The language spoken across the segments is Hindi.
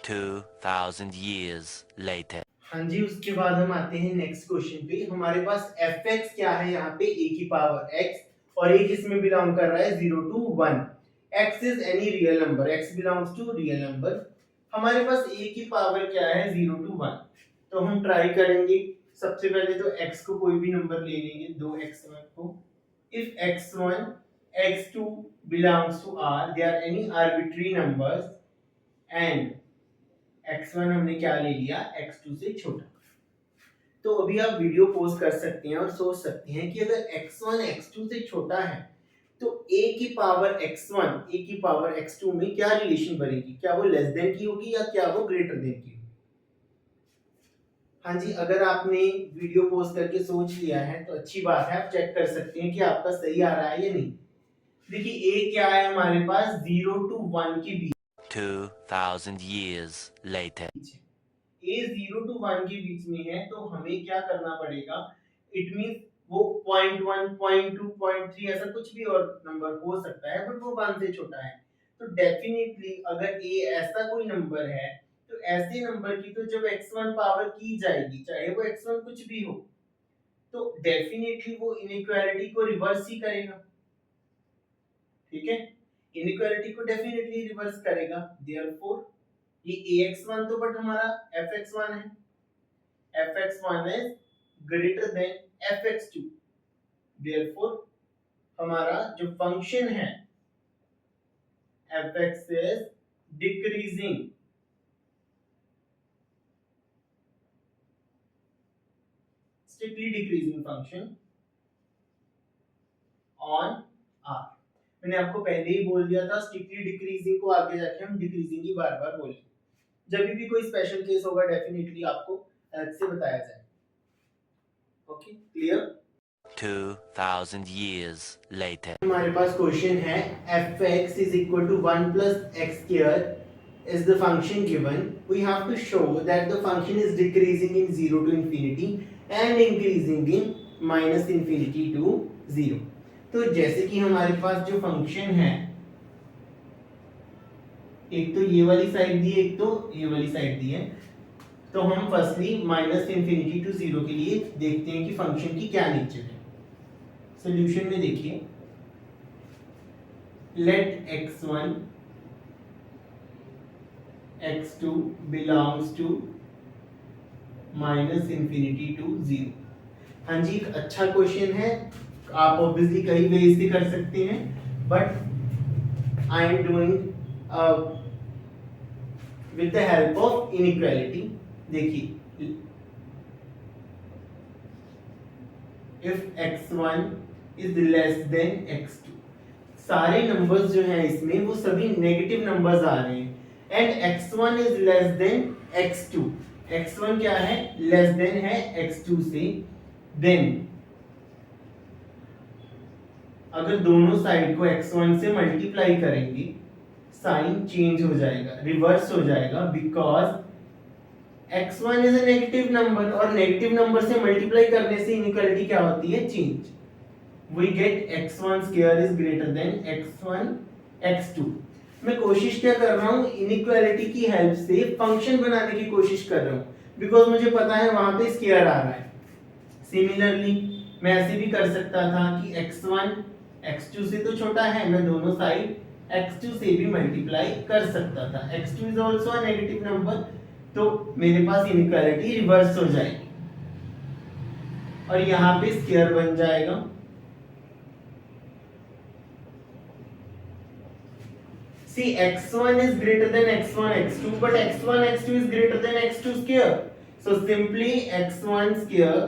2,000 years later. हाँ जी, उसके बाद हम आते हैं नेक्स्ट क्वेश्चन पे। हमारे पास एफ एक्स क्या है यहाँ पे, ए की पावर एक्स, और एक इसमें बिलोंग कर रहा है 0 to 1। X is any real number, x belongs to real number. हमारे पास ए की पावर क्या है, 0 to 1। तो हम ट्राई करेंगे। सबसे पहले तो एक्स को कोई भी नंबर ले लेंगे, दो x1 को। If x1 x2 belongs to R, they are any arbitrary numbers and x1 हमने क्या ले लिया, x2 से छोटा। तो अभी आप वीडियो पॉज कर सकते हैं और सोच सकते हैं कि अगर x1 x2 से छोटा है तो a की पावर x1 a की पावर x2 में क्या रिलेशन बनेगी, क्या वो लेस देन की होगी या क्या वो ग्रेटर देन की होगी। हाँ जी, अगर आपने वीडियो पॉज करके सोच लिया है तो अच्छी बात है, आप चेक कर सकते हैं कि आपका सही आ रहा है या नहीं। देखिए a क्या है हमारे पास, 0 to 1 के बीच 2,000 years later. a 0 to 1 के बीच में है, तो हमें क्या करना पड़ेगा, इट मींस वो 0.1 0.2 0.3 ऐसा कुछ भी और नंबर हो सकता है, बट वो 1 से छोटा है। तो डेफिनेटली अगर a ऐसा कोई नंबर है तो ऐसे नंबर की तो जब x1 पावर की जाएगी, चाहे वो x1 कुछ भी हो, तो डेफिनेटली वो इनइक्वालिटी को रिवर्स ही करेगा। ठीक है, इनइक्वालिटी को डेफिनेटली रिवर्स करेगा। देयरफॉर ये ax1 तो बट हमारा fx1 है, fx1 is greater than fx2। therefore हमारा जो फंक्शन है fx is decreasing, strictly decreasing function on r। मैंने आपको पहले ही बोल दिया था, स्ट्रिक्टली डिक्रीजिंग को आगे जाके हम डिक्रीजिंग ही बार बार बोलेंगे। जब भी कोई स्पेशल केस होगा डेफिनेटली आपको अलग से बताया जाएगा। Okay, clear. 2,000 years later. हमारे पास क्वेश्चन है fx is equal to 1 plus x square is the function given. We have to show that the function is decreasing in 0 to infinity and increasing in minus infinity to 0। तो जैसे कि हमारे पास जो फंक्शन है, एक तो ये वाली साइड दी है, एक तो ये वाली साइड दी है, तो हम फर्स्टली माइनस इन्फिनिटी टू 0 के लिए देखते हैं कि फंक्शन की क्या नेचर है। सॉल्यूशन में देखिए, let x1 x2 belongs to minus infinity to 0। हाँ जी, एक अच्छा क्वेश्चन है, आप ऑब्वियसली कई वेज से कर सकते हैं, but I am doing with the help of inequality. देखिए, if x1 is less than x2, सारे नंबर्स जो हैं इसमें वो सभी नेगेटिव नंबर्स आ रहे हैं, and x1 is less than x2। x1 क्या है, लेस देन है x2 से। देन अगर दोनों साइड को x1 से मल्टीप्लाई करेंगे, साइन चेंज हो जाएगा, रिवर्स हो जाएगा, because x1 is a negative number, और नेगेटिव नंबर से मल्टीप्लाई करने से इनइक्वालिटी क्या होती है, change. We get x1 square is greater than x1 x2। मैं कोशिश क्या कर रहा हूँ, इनइक्वालिटी की हेल्प से फंक्शन बनाने की कोशिश कर रहा हूँ, बिकॉज मुझे पता है वहां पे स्क्वायर आ रहा है। सिमिलरली मैं ऐसे भी कर सकता था कि x1 x2 से तो छोटा है, मैं दोनों साइड x2 से भी मल्टीप्लाई कर सकता था। x2 is also a negative number, तो मेरे पास इनइक्वालिटी रिवर्स हो जाएगी और यहाँ पे स्क्वायर बन जाएगा। See, x1 is greater than x1 x2, but x1 x2 is greater than x2 square. So simply x1 square,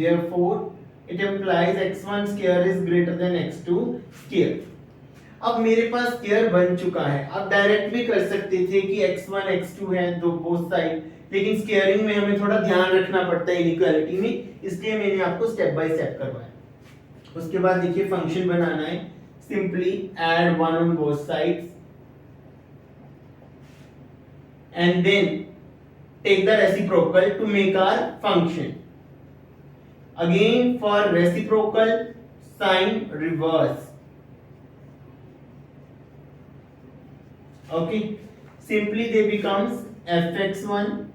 therefore it implies x1 square is greater than x2 square। अब मेरे पास स्क्वायर बन चुका है, आप डायरेक्ट भी कर सकते थे कि x1 x2 है दो बोथ साइड, लेकिन स्क्वायरिंग में हमें थोड़ा ध्यान रखना पड़ता है इनइक्वालिटी में, इसलिए मैंने आपको स्टेप बाय स्टेप करवाया। उसके बाद देखिए फंक्शन बनाना है, simply add 1 on both sides and then take the reciprocal to make our function। Again for reciprocal, sign reverse। Okay, simply they becomes fx1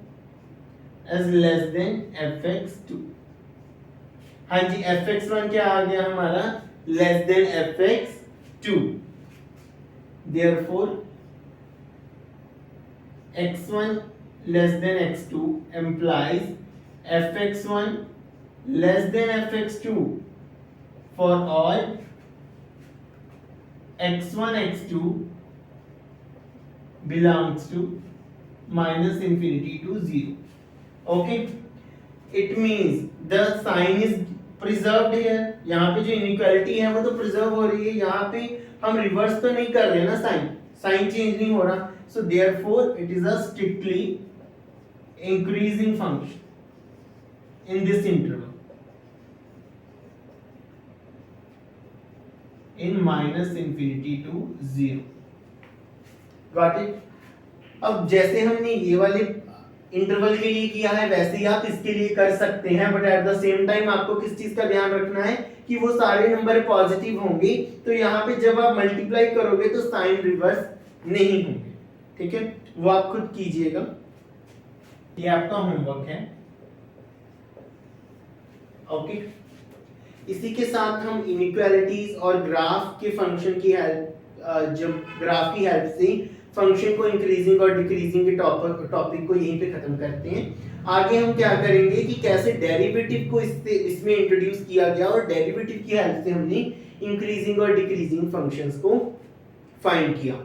as less than fx2। हाँ जी, fx1 क्या आ गया हमारा, less than fx2। therefore x1 less than x2 implies fx1 less than fx2 for all x1 x2 belongs to minus infinity to 0. Okay, it means the sign is preserved here। यहाँ पे जो inequality है वो तो preserve हो रही है, यहाँ पे हम reverse तो नहीं कर रहे ना, साइन चेंज नहीं हो रहा, so therefore it is a strictly increasing function in this interval in minus infinity to 0। Got it? अब जैसे हमने ये वाले इंटरवल के लिए किया है वैसे ही आप इसके लिए कर सकते हैं, but at the same time आपको किस चीज का ध्यान रखना है कि वो सारे नंबर पॉजिटिव होंगे, तो यहाँ पे जब आप मल्टीप्लाई करोगे तो साइन रिवर्स नहीं होंगे। ठीक है, वो आप खुद कीजिएगा, ये आपका होमवर्क है। ओके, इसी के साथ हम इनइक्वालिटीज और ग्राफ के फंक्शन की हेल्प, जब ग्राफ की हेल्प से फंक्शन को इंक्रीजिंग और डिक्रीजिंग के टॉपिक को यहीं पे खत्म करते हैं। आगे हम क्या करेंगे कि कैसे डेरिवेटिव को इसमें इंट्रोड्यूस किया गया और डेरिवेटिव की हेल्प से हमने इंक्रीजिंग और डिक्रीजिंग फंक्शंस को फाइंड किया।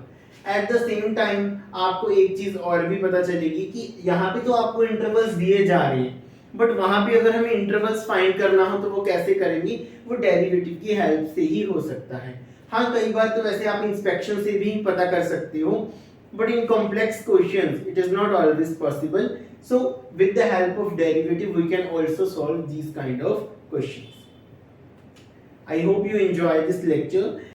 एट द सेम टाइम आपको एक चीज और भी पता चलेगी कि यहाँ पे तो आपको इंटरवल्स दिए जा रहे हैं, बट वहां पे अगर हमें इंटरवल्स फाइंड करना हो तो वो कैसे करेंगे, वो डेरिवेटिव की हेल्प से ही हो सकता है। हाँ, कई बार तो वैसे आप इंस्पेक्शन से भी पता कर सकते हो, but in complex questions it is not always possible, so with the help of derivative we can also solve these kind of questions. I hope you enjoy this lecture.